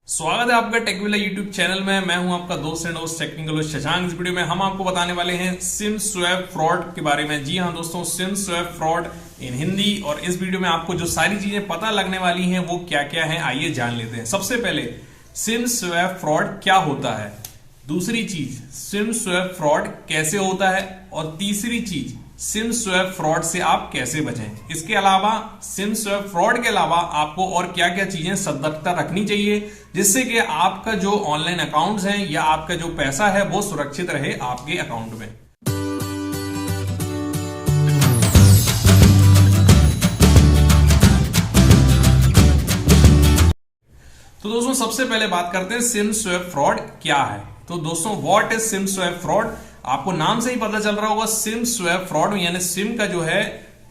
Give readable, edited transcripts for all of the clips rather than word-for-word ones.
स्वागत है आपका टेकविला यूट्यूब चैनल में। मैं हूं आपका दोस्त एंड होस्ट टेक्निकल शशांक। इस वीडियो में हम आपको बताने वाले हैं सिम स्वैप फ्रॉड के बारे में। जी हां दोस्तों, SIM swap fraud in Hindi. और इस वीडियो में आपको जो सारी चीजें पता लगने वाली हैं वो क्या क्या है, आइए जान लेते हैं। सबसे पहले सिम स्वैप फ्रॉड क्या होता है, दूसरी चीज सिम स्वैप फ्रॉड कैसे होता है, और तीसरी चीज सिम स्वैप फ्रॉड से आप कैसे बचें। इसके अलावा सिम स्वैप फ्रॉड के अलावा आपको और क्या क्या चीजें सतर्कता रखनी चाहिए जिससे कि आपका जो ऑनलाइन अकाउंट्स हैं या आपका जो पैसा है वो सुरक्षित रहे आपके अकाउंट में। तो दोस्तों सबसे पहले बात करते हैं सिम स्वैप फ्रॉड क्या है। तो दोस्तों what is SIM swap fraud, आपको नाम से ही पता चल रहा होगा। सिम स्वैप फ्रॉड यानी सिम का जो है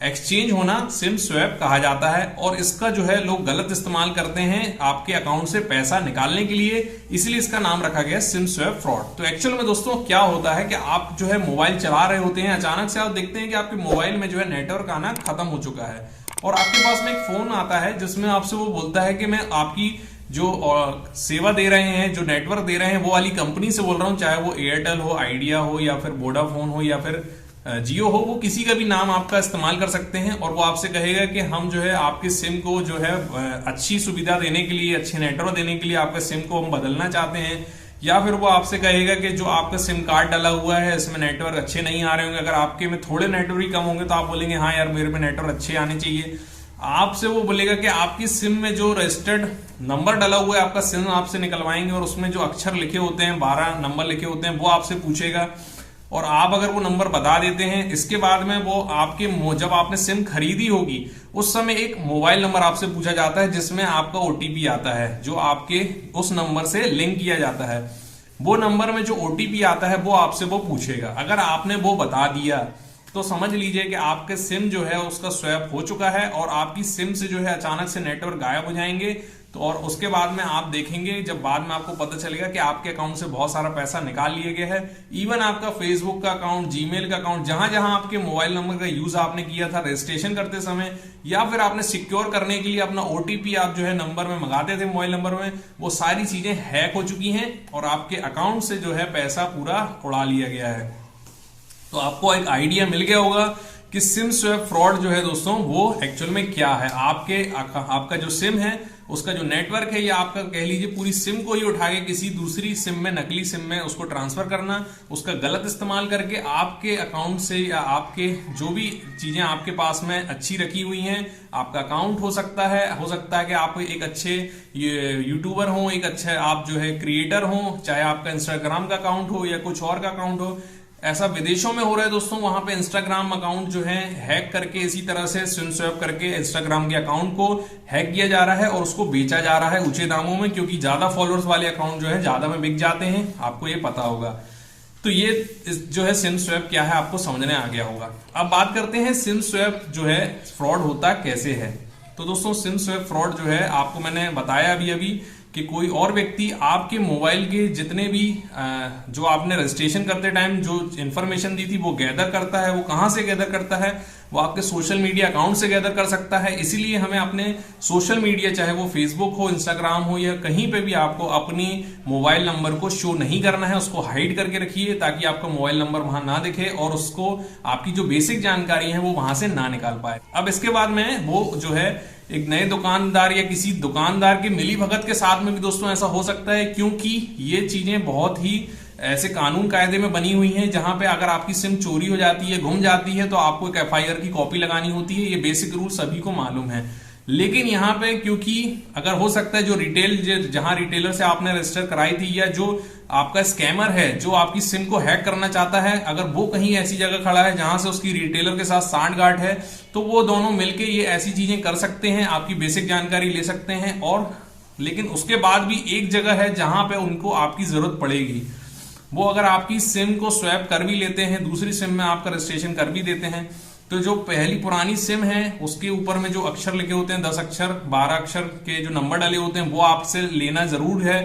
एक्सचेंज होना सिम स्वैप कहा जाता है, और इसका जो है लोग गलत इस्तेमाल करते हैं आपके अकाउंट से पैसा निकालने के लिए, इसलिए इसका नाम रखा गया सिम स्वैप फ्रॉड। तो एक्चुअल में दोस्तों क्या होता है कि आप जो है मोबाइल चला रहे होते हैं, अचानक से आप देखते हैं कि आपके मोबाइल में जो है नेटवर्क आना खत्म हो चुका है, और आपके पास में एक फोन आता है जिसमें आपसे वो बोलता है कि मैं आपकी जो सेवा दे रहे हैं, जो नेटवर्क दे रहे हैं, वो वाली कंपनी से बोल रहा हूं, चाहे वो एयरटेल हो, आइडिया हो, या फिर वोडाफोन हो, या फिर जियो हो, वो किसी का भी नाम आपका इस्तेमाल कर सकते हैं। और वो आपसे कहेगा कि हम जो है आपके सिम को जो है अच्छी सुविधा देने के लिए, अच्छे नेटवर्क देने के लिए आपके सिम को हम बदलना चाहते हैं। या फिर वो आपसे कहेगा कि जो आपका सिम कार्ड डाला हुआ है इसमें नेटवर्क अच्छे नहीं आ रहे होंगे, अगर आपके में थोड़े नेटवर्क ही कम होंगे तो आप बोलेंगे हाँ यार मेरे में नेटवर्क अच्छे आने चाहिए। आपसे वो बोलेगा कि आपकी सिम में जो रजिस्टर्ड नंबर डाला हुआ है, आपका सिम आपसे निकलवाएंगे और उसमें जो अक्षर लिखे होते हैं, 12 नंबर लिखे होते हैं, वो आपसे पूछेगा, और आप अगर वो नंबर बता देते हैं, इसके बाद में वो आपके जब आपने सिम खरीदी होगी उस समय एक मोबाइल नंबर आपसे पूछा जाता है जिसमें आपका ओटीपी आता है, जो आपके उस नंबर से लिंक किया जाता है। वो नंबर में जो ओटीपी आता है वो आपसे वो पूछेगा। अगर आपने वो बता दिया तो समझ लीजिए कि आपके सिम जो है उसका स्वैप हो चुका है, और आपकी सिम से जो है अचानक से नेटवर्क गायब हो जाएंगे। तो और उसके बाद में आप देखेंगे, जब बाद में आपको पता चलेगा कि आपके अकाउंट से बहुत सारा पैसा निकाल लिया गया है। इवन आपका फेसबुक का अकाउंट, जीमेल का अकाउंट, जहां जहां आपके मोबाइल नंबर का यूज आपने किया था रजिस्ट्रेशन करते समय, या फिर आपने सिक्योर करने के लिए अपना ओटीपी आप जो है नंबर में मंगाते थे मोबाइल नंबर में, वो सारी चीजें हैक हो चुकी हैं और आपके अकाउंट से जो है पैसा पूरा उड़ा लिया गया है। तो आपको एक आइडिया मिल गया होगा कि सिम स्वैप फ्रॉड जो है दोस्तों वो एक्चुअल में क्या है। आपका जो सिम है उसका जो नेटवर्क है, या आपका कह लीजिए पूरी सिम को ही उठा के किसी दूसरी सिम में, नकली सिम में उसको ट्रांसफर करना, उसका गलत इस्तेमाल करके आपके अकाउंट से या आपके जो भी चीजें आपके पास में अच्छी रखी हुई हैं, आपका अकाउंट हो सकता है कि आप एक अच्छे यूट्यूबर हो, एक अच्छे आप जो है क्रिएटर हो, चाहे आपका इंस्टाग्राम का अकाउंट हो या कुछ और का अकाउंट हो। ऐसा विदेशों में हो रहा है दोस्तों, वहां पे इंस्टाग्राम अकाउंट जो है हैक करके, इसी तरह से सिम स्वैप करके इंस्टाग्राम के अकाउंट को हैक किया जा रहा है और उसको बेचा जा रहा है ऊंचे दामों में, क्योंकि ज्यादा फॉलोअर्स वाले अकाउंट जो है ज्यादा में बिक जाते हैं, आपको ये पता होगा। तो ये जो है सिम स्वैप क्या है आपको समझने आ गया होगा। अब बात करते हैं सिम स्वैप जो है फ्रॉड होता कैसे है। तो दोस्तों सिम स्वैप फ्रॉड जो है आपको मैंने बताया अभी कि कोई और व्यक्ति आपके मोबाइल के जितने भी जो आपने रजिस्ट्रेशन करते टाइम जो इंफॉर्मेशन दी थी वो गैदर करता है। वो कहां से गैदर करता है, वो आपके सोशल मीडिया अकाउंट से गैदर कर सकता है। इसीलिए हमें अपने सोशल मीडिया, चाहे वो फेसबुक हो, इंस्टाग्राम हो, या कहीं पे भी आपको अपनी मोबाइल नंबर को शो नहीं करना है, उसको हाइड करके रखिए ताकि आपका मोबाइल नंबर वहां ना दिखे और उसको आपकी जो बेसिक जानकारी है वो वहां से ना निकाल पाए। अब इसके बाद में वो जो है एक नए दुकानदार या किसी दुकानदार के मिली भगत के साथ में भी दोस्तों ऐसा हो सकता है, क्योंकि ये चीजें बहुत ही ऐसे कानून कायदे में बनी हुई हैं जहां पे अगर आपकी सिम चोरी हो जाती है, गुम जाती है, तो आपको एक एफआईआर की कॉपी लगानी होती है। ये बेसिक रूल सभी को मालूम है। लेकिन यहाँ पे क्योंकि अगर हो सकता है जो जहां रिटेलर से आपने रजिस्टर कराई थी, या जो आपका स्कैमर है जो आपकी सिम को हैक करना चाहता है, अगर वो कहीं ऐसी जगह खड़ा है जहां से उसकी रिटेलर के साथ सांठगांठ है, तो वो दोनों मिलके ये ऐसी चीजें कर सकते हैं, आपकी बेसिक जानकारी ले सकते हैं। और लेकिन उसके बाद भी एक जगह है जहां पे उनको आपकी जरूरत पड़ेगी। वो अगर आपकी सिम को स्वैप कर भी लेते हैं, दूसरी सिम में आपका रजिस्ट्रेशन कर भी देते हैं, तो जो पहली पुरानी सिम है उसके ऊपर में जो अक्षर लिखे होते हैं, 10 अक्षर 12 अक्षर के जो नंबर डाले होते हैं, वो आपसे लेना जरूर है।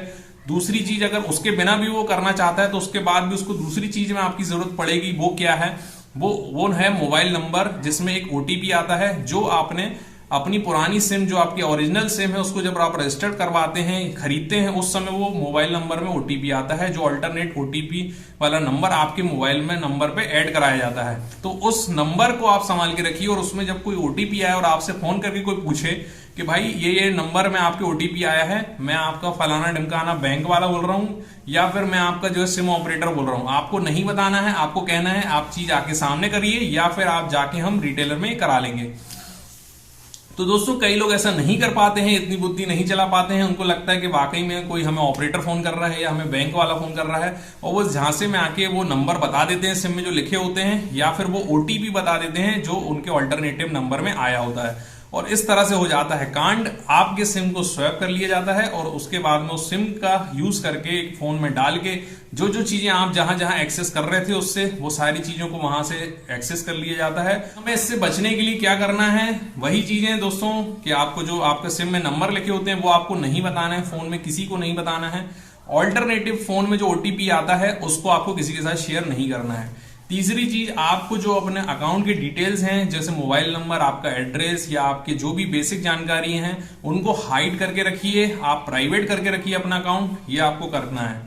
दूसरी चीज, अगर उसके बिना भी वो करना चाहता है तो उसके बाद भी उसको दूसरी चीज में आपकी जरूरत पड़ेगी। वो क्या है, वो है मोबाइल नंबर जिसमें एक ओटीपी आता है, जो आपने अपनी पुरानी सिम जो आपकी ओरिजिनल सिम है उसको जब आप रजिस्टर्ड करवाते हैं, खरीदते हैं, उस समय वो मोबाइल नंबर में ओटीपी आता है, जो अल्टरनेट ओटीपी वाला नंबर आपके मोबाइल में नंबर पे ऐड कराया जाता है। तो उस नंबर को आप संभाल के रखिए, और उसमें जब कोई ओटीपी आए और आपसे फोन करके कोई पूछे कि भाई ये नंबर में आपके ओटीपी आया है, मैं आपका फलाना ढिमकाना बैंक वाला बोल रहा हूँ या फिर मैं आपका जो है सिम ऑपरेटर बोल रहा हूँ, आपको नहीं बताना है। आपको कहना है आप चीज आके सामने करिए या फिर आप जाके हम रिटेलर में करा लेंगे। तो दोस्तों कई लोग ऐसा नहीं कर पाते हैं, इतनी बुद्धि नहीं चला पाते हैं, उनको लगता है कि वाकई में कोई हमें ऑपरेटर फोन कर रहा है या हमें बैंक वाला फोन कर रहा है, और वो झांसे में आके वो नंबर बता देते हैं सिम में जो लिखे होते हैं, या फिर वो ओटीपी बता देते हैं जो उनके ऑल्टरनेटिव नंबर में आया होता है, और इस तरह से हो जाता है कांड। आपके सिम को स्वैप कर लिया जाता है और उसके बाद में उस सिम का यूज करके एक फोन में डाल के जो जो चीजें आप जहां जहां एक्सेस कर रहे थे उससे वो सारी चीजों को वहां से एक्सेस कर लिया जाता है। हमें इससे बचने के लिए क्या करना है, वही चीजें दोस्तों कि आपको जो आपके सिम में नंबर लिखे होते हैं वो आपको नहीं बताना है, फोन में किसी को नहीं बताना है। ऑल्टरनेटिव फोन में जो ओटीपी आता है उसको आपको किसी के साथ शेयर नहीं करना है। तीसरी चीज, आपको जो अपने अकाउंट के डिटेल्स हैं जैसे मोबाइल नंबर, आपका एड्रेस या आपके जो भी बेसिक जानकारी हैं उनको हाइड करके रखिए, आप प्राइवेट करके रखिए अपना अकाउंट, ये आपको करना है।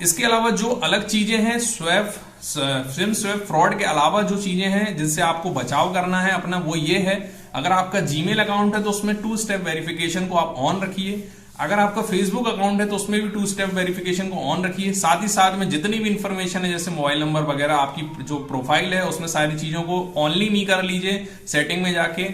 इसके अलावा जो अलग चीजें हैं सिम स्वैप फ्रॉड के अलावा जो चीजें हैं जिनसे आपको बचाव करना है अपना, वो ये है, अगर आपका जीमेल अकाउंट है तो उसमें 2 स्टेप वेरिफिकेशन को आप ऑन रखिए। अगर आपका फेसबुक अकाउंट है तो उसमें भी 2 स्टेप वेरिफिकेशन को ऑन रखिए। साथ ही साथ में जितनी भी इंफॉर्मेशन है जैसे मोबाइल नंबर वगैरह, आपकी जो प्रोफाइल है उसमें सारी चीजों को ऑनली मी कर लीजिए सेटिंग में जाके।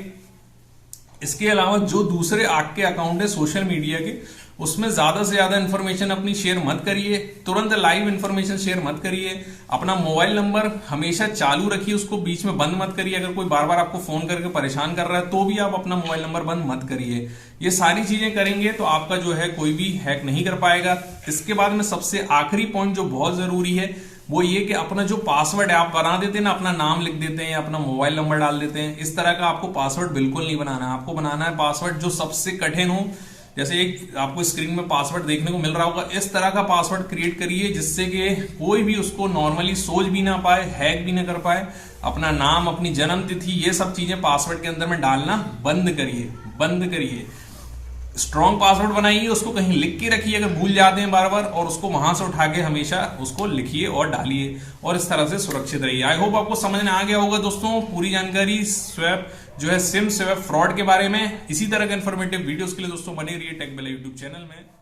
इसके अलावा जो दूसरे आपके अकाउंट है सोशल मीडिया के, उसमें ज्यादा से ज्यादा इंफॉर्मेशन अपनी शेयर मत करिए, तुरंत लाइव इंफॉर्मेशन शेयर मत करिए। अपना मोबाइल नंबर हमेशा चालू रखिए, उसको बीच में बंद मत करिए। अगर कोई बार बार आपको फोन करके परेशान कर रहा है तो भी आप अपना मोबाइल नंबर बंद मत करिए। ये सारी चीजें करेंगे तो आपका जो है कोई भी हैक नहीं कर पाएगा। इसके बाद में सबसे आखिरी पॉइंट जो बहुत जरूरी है वो ये कि अपना जो पासवर्ड है आप बना देते हैं ना, अपना नाम लिख देते हैं, अपना मोबाइल नंबर डाल देते हैं, इस तरह का आपको पासवर्ड बिल्कुल नहीं बनाना है। आपको बनाना है पासवर्ड जो सबसे कठिन हो। जैसे एक आपको स्क्रीन में पासवर्ड देखने को मिल रहा होगा, इस तरह का पासवर्ड क्रिएट करिए जिससे कि कोई भी उसको नॉर्मली सोच भी ना पाए, हैक भी ना कर पाए। अपना नाम, अपनी जन्म तिथि, ये सब चीजें पासवर्ड के अंदर में डालना बंद करिए। स्ट्रॉन्ग पासवर्ड बनाइए, उसको कहीं लिख के रखिए अगर भूल जाते हैं बार बार, और उसको वहां से उठा के हमेशा उसको लिखिए और डालिए, और इस तरह से सुरक्षित रहिए। आई होप आपको समझ में आ गया होगा दोस्तों पूरी जानकारी स्वैप जो है सिम स्वैप फ्रॉड के बारे में। इसी तरह के इन्फॉर्मेटिव वीडियोस के लिए दोस्तों बने रहिए टेक बेला यूट्यूब चैनल में।